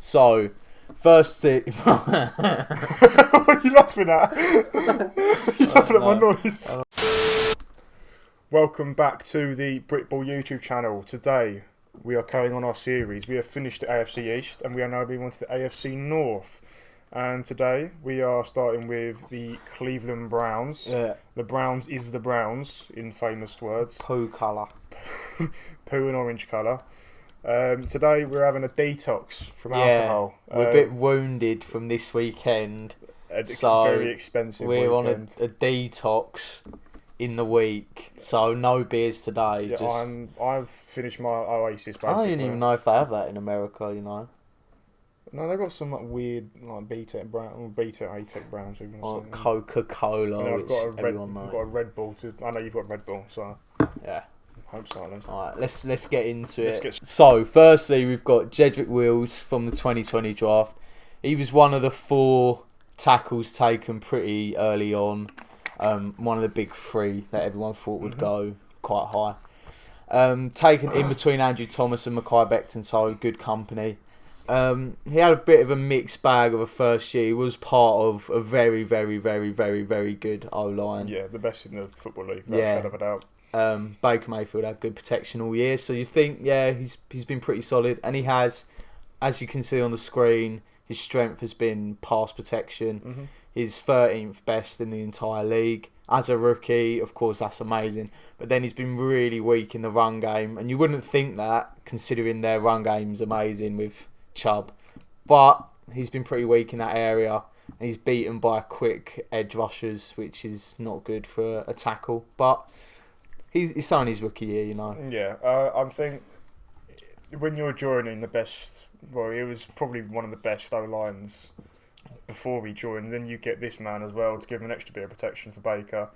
So, first thing... What are you laughing at? You're laughing at my noise. Welcome back to the Britball YouTube channel. Today, we are carrying on our series. We have finished the AFC East and we are now moving on to the AFC North. And today, we are starting with the Cleveland Browns. Yeah. The Browns is the Browns, in famous words. Poo colour. Poo and orange colour. Today, we're having a detox from alcohol. We're a bit wounded from this weekend. So very expensive we're weekend. on a detox in the week, so no beers today. Yeah, I've finished my Oasis, basically. I don't even know if they have that in America, you know. No, they've got some like weird Beta A-Tech brands. Or Coca-Cola, which everyone knows. I've got a Red Bull I know you've got Red Bull, so yeah. Hope so. Alright, let's get into it. So, firstly, we've got Jedrick Wills from the 2020 draft. He was one of the 4 tackles taken pretty early on. One of the big 3 that everyone thought would go quite high. Taken in between Andrew Thomas and Mekhi Becton, so good company. He had a bit of a mixed bag of a first year. He was part of a very, very, very, very, very good O-line. Yeah, the best in the Football League, without a shadow of a doubt. Baker Mayfield had good protection all year, so you think, yeah, he's been pretty solid, and he has, as you can see on the screen, his strength has been pass protection. He's 13th best in the entire league. As a rookie, of course, that's amazing, but then he's been really weak in the run game, and you wouldn't think that, considering their run game's amazing with Chubb, but he's been pretty weak in that area, and he's beaten by quick edge rushers, which is not good for a tackle, but he's only his rookie year, you know. Yeah, I think when you're joining the best, well, it was probably one of the best O-lines before he joined. Then you get this man as well to give him an extra bit of protection for Baker.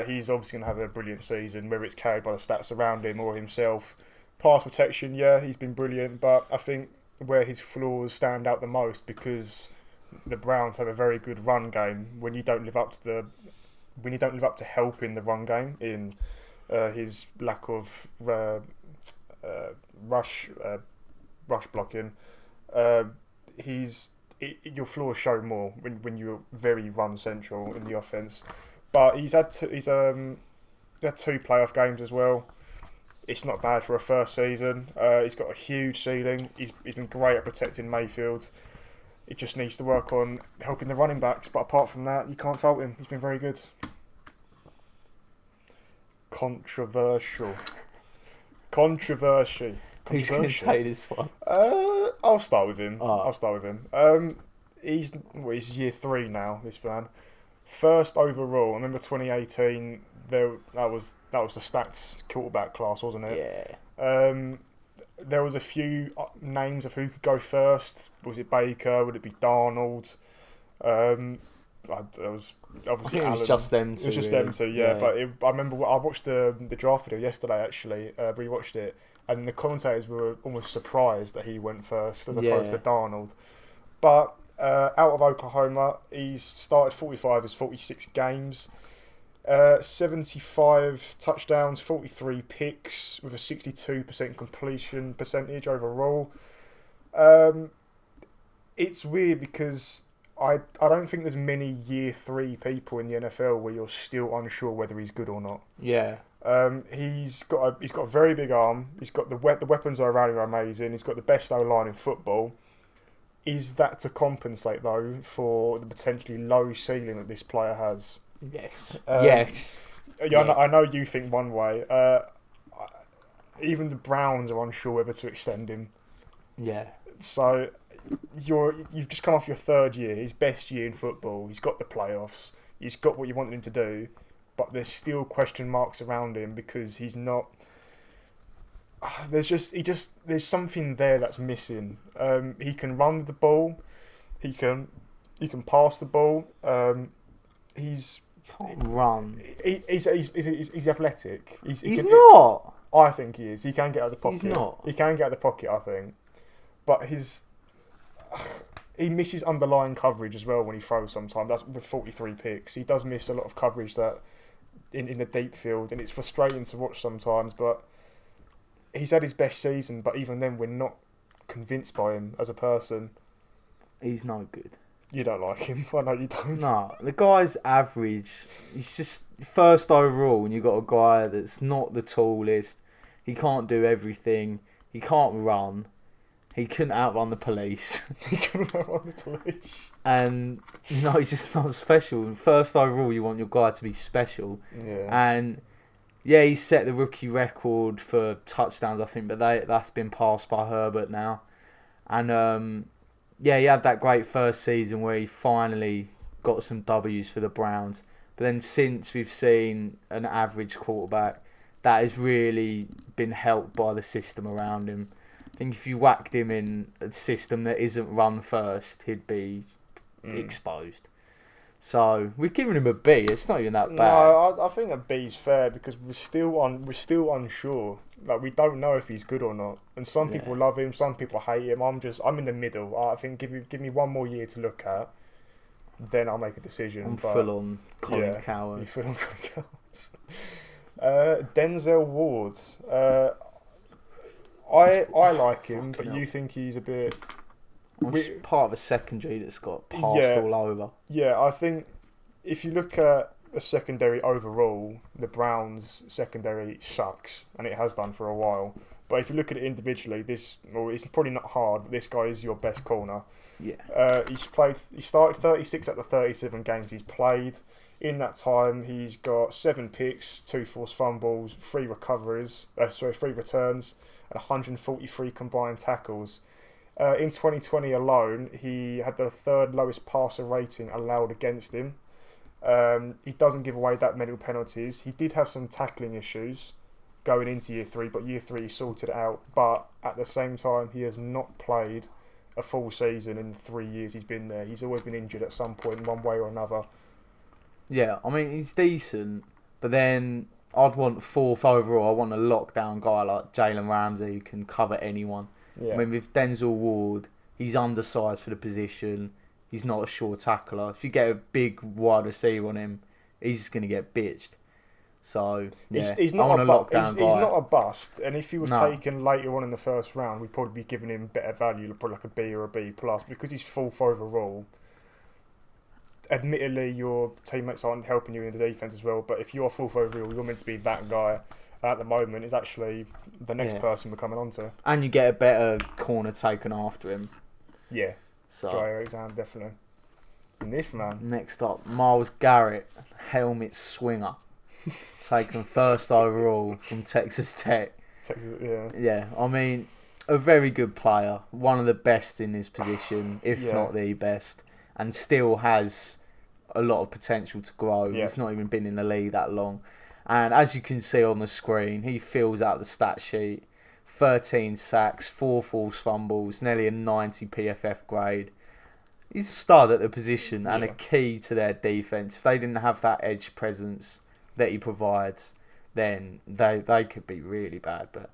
He's obviously going to have a brilliant season, whether it's carried by the stats around him or himself. Pass protection, yeah, he's been brilliant, but I think where his flaws stand out the most, because the Browns have a very good run game, when you don't live up to helping the run game in his lack of rush blocking, your flaws show more when you're very run central in the offense. But he's had 2 playoff games as well. It's not bad for a first season. He's got a huge ceiling. He's been great at protecting Mayfield. It just needs to work on helping the running backs. But apart from that, you can't fault him. He's been very good. Controversial. Who's going to take this one? I'll start with him. Oh. He's year 3 now, this man. First overall, I remember 2018, that was the stacked quarterback class, wasn't it? Yeah. There was a few names of who could go first. Was it Baker? Would it be Darnold? There was obviously it was just them two. It was just them two, yeah. But I remember I watched the draft video yesterday, actually. Rewatched it, and the commentators were almost surprised that he went first as opposed to Darnold. But out of Oklahoma, he's started 45 of his 46 games. 75 touchdowns, 43 picks, with a 62% completion percentage overall. It's weird because I don't think there's many year 3 people in the NFL where you're still unsure whether he's good or not. Yeah. He's got a very big arm. He's got the weapons around him are amazing. He's got the best O-line in football. Is that to compensate though for the potentially low ceiling that this player has? Yes. Yes. Yeah. I know you think one way. Even the Browns are unsure whether to extend him. Yeah. So you've just come off your 3rd year, his best year in football. He's got the playoffs. He's got what you wanted him to do, but there's still question marks around him because he's not. There's something there that's missing. He can run the ball. He can pass the ball. He's can't run. He's athletic. He's not. I think he is. He can get out of the pocket. He's not. He can get out of the pocket, I think. But he misses underlying coverage as well when he throws sometimes. That's with 43 picks. He does miss a lot of coverage that in the deep field, and it's frustrating to watch sometimes. But he's had his best season, but even then we're not convinced by him as a person. He's no good. You don't like him. I know you don't. No, the guy's average. He's just first overall, and you've got a guy that's not the tallest. He can't do everything. He can't run. He couldn't outrun the police. He couldn't outrun the police. And, he's just not special. First overall, you want your guy to be special. Yeah. And, yeah, he set the rookie record for touchdowns, I think, but that's been passed by Herbert now. And, yeah, he had that great first season where he finally got some W's for the Browns. But then since we've seen an average quarterback, that has really been helped by the system around him. I think if you whacked him in a system that isn't run first, he'd be exposed. So we've given him a B. It's not even that bad. No, I think a B's fair because we're still unsure. Like, we don't know if he's good or not. And some people love him, some people hate him. I'm in the middle. I think give me one more year to look at, then I'll make a decision. I'm full on Colin Coward. You're full on Colin Coward. Denzel Ward. I like him, but you think he's a bit... I'm just part of a secondary that's got passed all over. Yeah, I think if you look at a secondary overall, the Browns' secondary sucks, and it has done for a while. But if you look at it individually, it's probably not hard, but this guy is your best corner. Yeah. He started 36 out of the 37 games he's played. In that time, he's got 7 picks, 2 forced fumbles, 3 returns, and 143 combined tackles. In 2020 alone, he had the 3rd lowest passer rating allowed against him. He doesn't give away that many penalties. He did have some tackling issues going into year 3, but year 3 he sorted it out. But at the same time, he has not played a full season in the 3 years he's been there. He's always been injured at some point, one way or another. Yeah, I mean, he's decent, but then I'd want 4th overall. I want a lockdown guy like Jalen Ramsey who can cover anyone. Yeah. I mean, with Denzel Ward, he's undersized for the position. He's not a sure tackler. If you get a big wide receiver on him, he's just going to get bitched. So, yeah, he's not a lockdown guy. He's not a bust. And if he was taken later on in the first round, we'd probably be giving him better value, probably like a B or a B+. Because he's 4th overall, admittedly, your teammates aren't helping you in the defence as well. But if you're 4th overall, you're meant to be that guy. At the moment, is actually the next person we're coming on to. And you get a better corner taken after him. Yeah. So Jair Alexander, definitely. And this man. Next up, Myles Garrett, helmet swinger. Taken 1st overall from Texas Tech. Yeah, I mean, a very good player. One of the best in his position, if not the best. And still has a lot of potential to grow. Yeah. He's not even been in the league that long. And as you can see on the screen, he fills out the stat sheet. 13 sacks, 4 forced fumbles, nearly a 90 PFF grade. He's a stud at the position and a key to their defence. If they didn't have that edge presence that he provides, then they could be really bad. But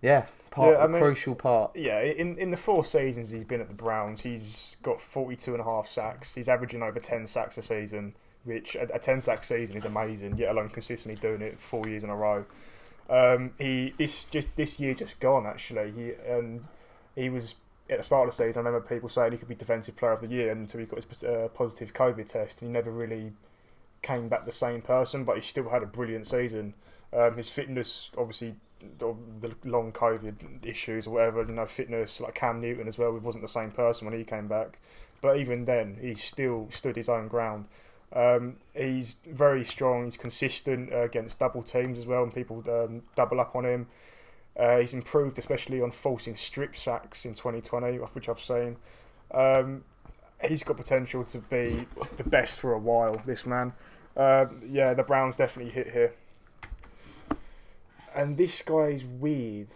yeah, crucial part. Yeah, in the 4 seasons he's been at the Browns, he's got 42.5 sacks. He's averaging over 10 sacks a season, which a 10-sack season is amazing, yet alone consistently doing it 4 years in a row. This year just gone, actually. He was, at the start of the season, I remember people saying he could be Defensive Player of the Year until he got his positive COVID test, and he never really came back the same person, but he still had a brilliant season. His fitness, obviously, the long COVID issues or whatever, fitness, like Cam Newton as well, he wasn't the same person when he came back. But even then, he still stood his own ground. He's very strong. He's consistent against double teams as well, and people double up on him. He's improved, especially on forcing strip sacks in 2020, which I've seen. He's got potential to be the best for a while, this man. The Browns definitely hit here. And this guy's weird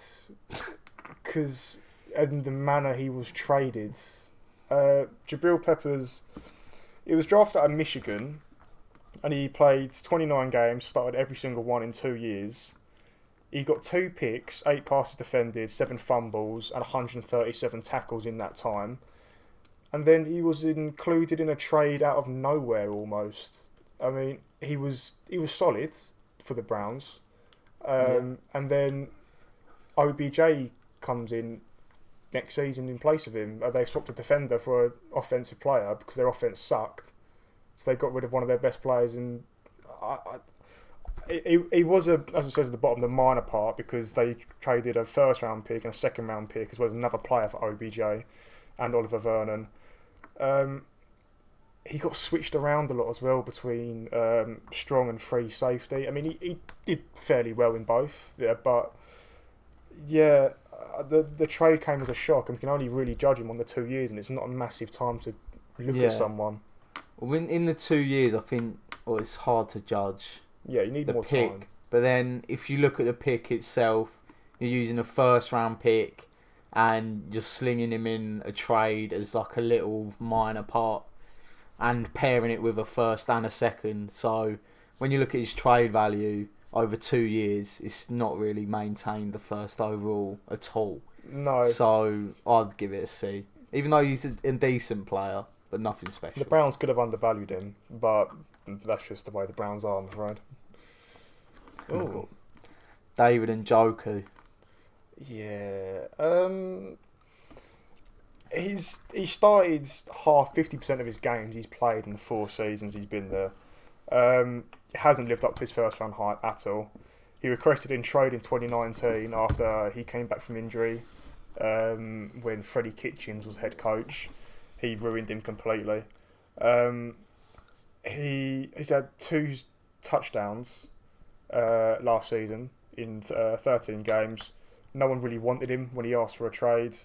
because in the manner he was traded. Jabril Peppers... He was drafted out of Michigan, and he played 29 games, started every single one in 2 years. He got 2 picks, 8 passes defended, 7 fumbles, and 137 tackles in that time. And then he was included in a trade out of nowhere almost. I mean, he was solid for the Browns. And then OBJ comes in next season in place of him. They've swapped a defender for an offensive player because their offense sucked. So they got rid of one of their best players, and he was as it says at the bottom, the minor part, because they traded a first round pick and a second round pick as well as another player for OBJ and Oliver Vernon. He got switched around a lot as well between strong and free safety. I mean, he did fairly well in both, but the trade came as a shock, and we can only really judge him on the 2 years, and it's not a massive time to look at someone. Well, in the 2 years, I think it's hard to judge. Yeah, you need the more pick. time. But then, if you look at the pick itself, you're using a first round pick, and you're slinging him in a trade as like a little minor part, and pairing it with a first and a second. So when you look at his trade value over 2 years, it's not really maintained the first overall at all. No. So I'd give it a C, even though he's a decent player. But nothing special. The Browns could have undervalued him, but that's just the way the Browns are, I'm afraid. Ooh. David and Njoku. Yeah. He started 50% of his games he's played in the 4 seasons he's been there. He hasn't lived up to his first round hype at all. He requested in trade in 2019 after he came back from injury, when Freddie Kitchens was head coach. He ruined him completely. He's had 2 touchdowns last season in 13 games. No one really wanted him when he asked for a trade.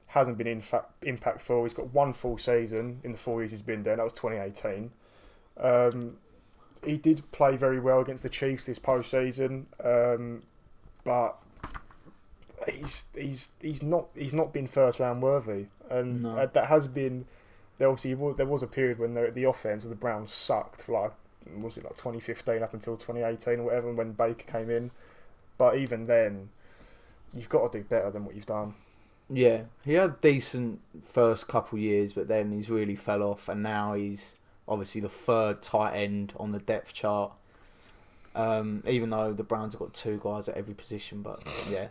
Hasn't been impactful. He's got 1 full season in the 4 years he's been there, and that was 2018. He did play very well against the Chiefs this postseason, but he's not been first round worthy, and that has been. There was a period when the offense of the Browns sucked for 2015 up until 2018 or whatever, when Baker came in. But even then, you've got to do better than what you've done. Yeah, he had decent first couple years, but then he's really fell off, and now he's obviously the 3rd tight end on the depth chart. Even though the Browns have got 2 guys at every position, but yeah.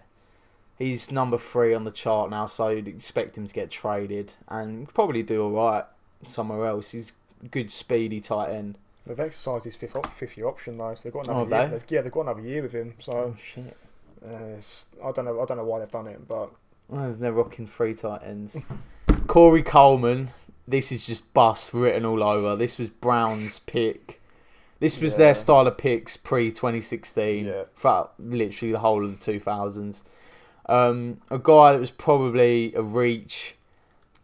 He's number 3 on the chart now, so you'd expect him to get traded and probably do alright somewhere else. He's a good, speedy tight end. They've exercised his fifth year option though, so they've got another year. They've got another year with him. So shit. I don't know why they've done it, but they're rocking 3 tight ends. Corey Coleman. This is just bust written all over. This was Brown's pick. This was their style of picks pre-2016 throughout literally the whole of the 2000s. A guy that was probably a reach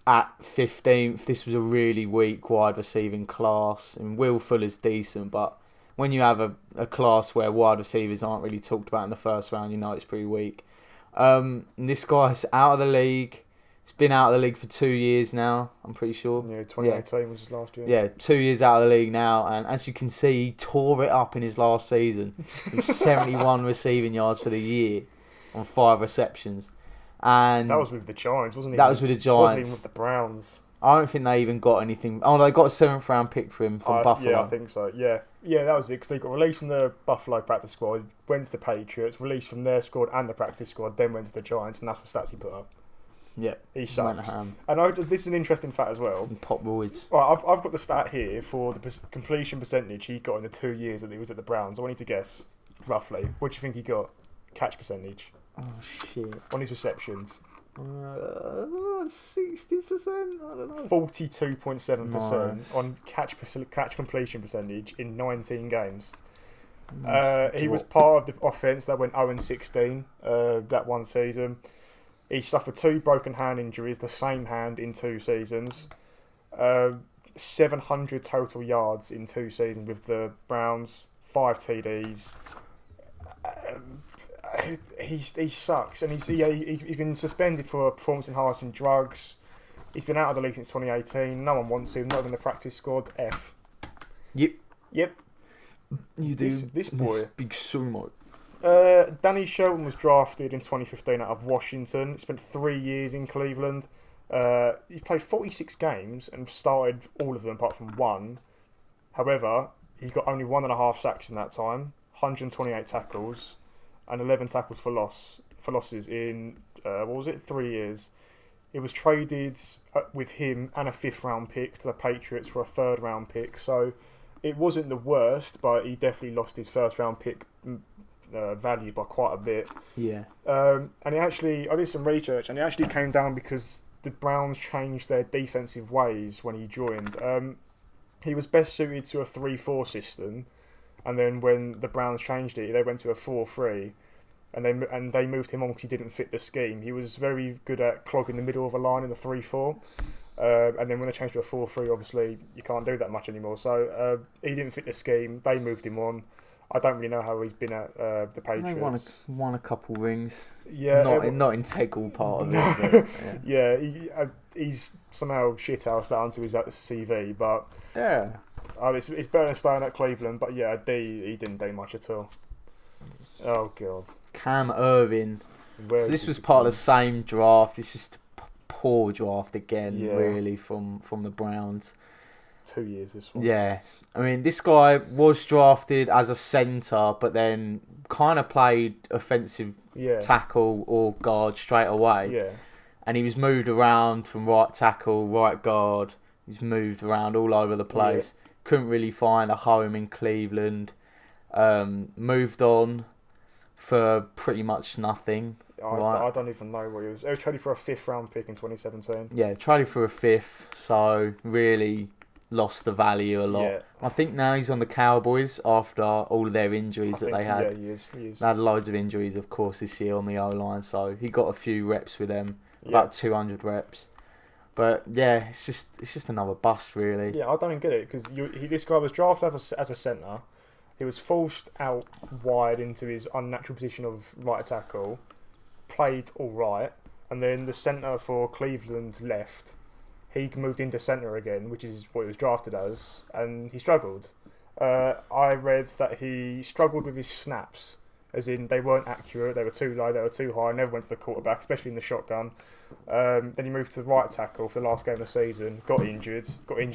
at 15th. This was a really weak wide receiving class, and Will Fuller's decent, but when you have a class where wide receivers aren't really talked about in the first round, you know it's pretty weak. This guy's out of the league. He's been out of the league for 2 years now, I'm pretty sure. Yeah, 2018 was his last year. Yeah, 2 years out of the league now, and as you can see, he tore it up in his last season. With 71 receiving yards for the year on 5 receptions. And that was with the Giants, wasn't it? That was with the Giants. Wasn't even with the Browns. I don't think they even got anything. Oh, they got a 7th round pick for him from Buffalo. Yeah, I think so. Yeah, that was it. Because they got released from the Buffalo practice squad, went to the Patriots, released from their squad and the practice squad, then went to the Giants, and that's the stats he put up. Yeah, he sucks. And this is an interesting fact as well. And pop roids. Right, I've got the stat here for the completion percentage he got in the 2 years that he was at the Browns. I want you to guess roughly. What do you think he got? Catch percentage. Oh shit! On his receptions. 60%. I don't know. 42.7% on catch completion percentage in 19 games. He was part of the offense that went 0-16 that one season. He suffered 2 broken hand injuries, the same hand in 2 seasons. 700 total yards in 2 seasons with the Browns. 5 TDs. He sucks, and he's been suspended for performance-enhancing drugs. He's been out of the league since 2018. No one wants him, not even the practice squad. F. Yep. You do. This boy. This big sumo. Danny Shelton was drafted in 2015 out of Washington. He spent 3 years in Cleveland. He played 46 games and started all of them apart from 1. However, he got only 1.5 sacks in that time, 128 tackles, and 11 tackles for losses in 3 years. It was traded with him and a 5th round pick to the Patriots for a 3rd round pick. So it wasn't the worst, but he definitely lost his 1st round pick value by quite a bit. Yeah. And I did some research, and it actually came down because the Browns changed their defensive ways when he joined. He was best suited to a 3-4 system, and then when the Browns changed it, they went to a 4-3, and they moved him on because he didn't fit the scheme. He was very good at clogging the middle of a line in the 3-4, and then when they changed to a 4-3, obviously you can't do that much anymore. So he didn't fit the scheme. They moved him on. I don't really know how he's been at the Patriots. They won a couple rings. Yeah, not integral part of it. But, yeah, he's somehow shithoused that onto his CV, but yeah, it's better than staying at Cleveland. But yeah, he didn't do much at all. Oh god, Cam Irvin. Where So this was part of the same draft. It's just a poor draft again, Yeah. really, from the Browns. 2 years this one. Yeah, I mean, this guy was drafted as a centre, but then kind of played offensive Yeah, tackle or guard straight away. yeah, And he was moved around from right tackle, right guard. He's moved around all over the place. Couldn't really find a home in Cleveland. Moved on for pretty much nothing. I don't even know what he was. He was traded for a 5th round pick in 2017. Yeah, traded for a 5th, so really lost the value a lot. Yeah. I think now he's on the Cowboys after all of their injuries that they had. Yeah, he is. They had loads of injuries, of course, this year on the O-line, so he got a few reps with them, about 200 reps. But yeah, it's just another bust, really. Yeah, I don't get it because this guy was drafted as a centre. He was forced out wide into his unnatural position of right tackle, played all right, and then the centre for Cleveland left. He moved into centre again, which is what he was drafted as, and he struggled. I read that he struggled with his snaps, as in they weren't accurate, they were too low, they were too high, never went to the quarterback, especially in the shotgun. Then he moved to the right tackle for the last game of the season, got injured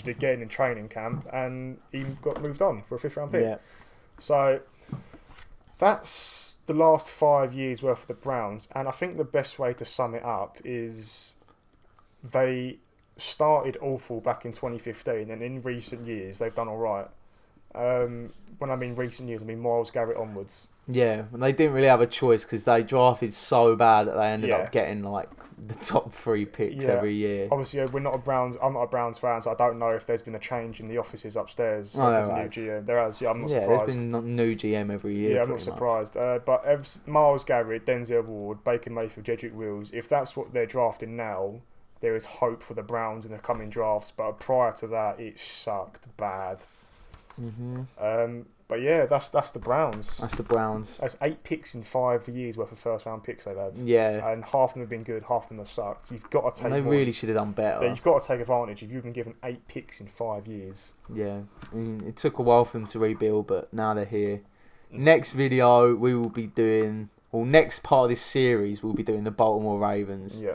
again in training camp, and he got moved on for a 5th round pick. Yeah. So that's the last 5 years worth of the Browns, and I think the best way to sum it up is they started awful back in 2015, and in recent years they've done all right. When I mean recent years, I mean Myles Garrett onwards. Yeah, and they didn't really have a choice because they drafted so bad that they ended up getting like the top 3 picks every year. Obviously, I'm not a Browns fan, so I don't know if there's been a change in the offices upstairs. Oh, there's a new GM. There has. Yeah, I'm not surprised. There's been a new GM every year. Yeah, I'm not surprised. But Myles Garrett, Denzel Ward, Baker Mayfield, Jedrick Wills, if that's what they're drafting now, there is hope for the Browns in the coming drafts. But prior to that, it sucked bad. But yeah, that's the Browns. That's the Browns. That's 8 picks in 5 years worth of 1st round picks they've had. Yeah. And half of them have been good, half of them have sucked. You've got to take. And they really should have done better. Yeah, you've got to take advantage if you've been given 8 picks in 5 years. Yeah, I mean, it took a while for them to rebuild, but now they're here. Next video we will be doing, or next part of this series we'll be doing the Baltimore Ravens. Yeah.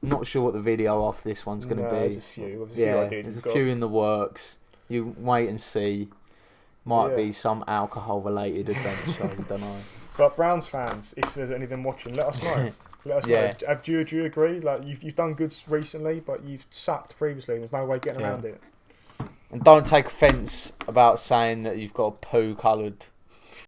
Not sure what the video after this one's going to be. There's a few. There's a few in the works. You wait and see. Might be some alcohol-related adventure. I don't know. But Browns fans, if there's any of them watching, let us know. Let us know. Do you agree? Like you've done good recently, but you've sucked previously. There's no way getting around it. And don't take offence about saying that you've got a poo-coloured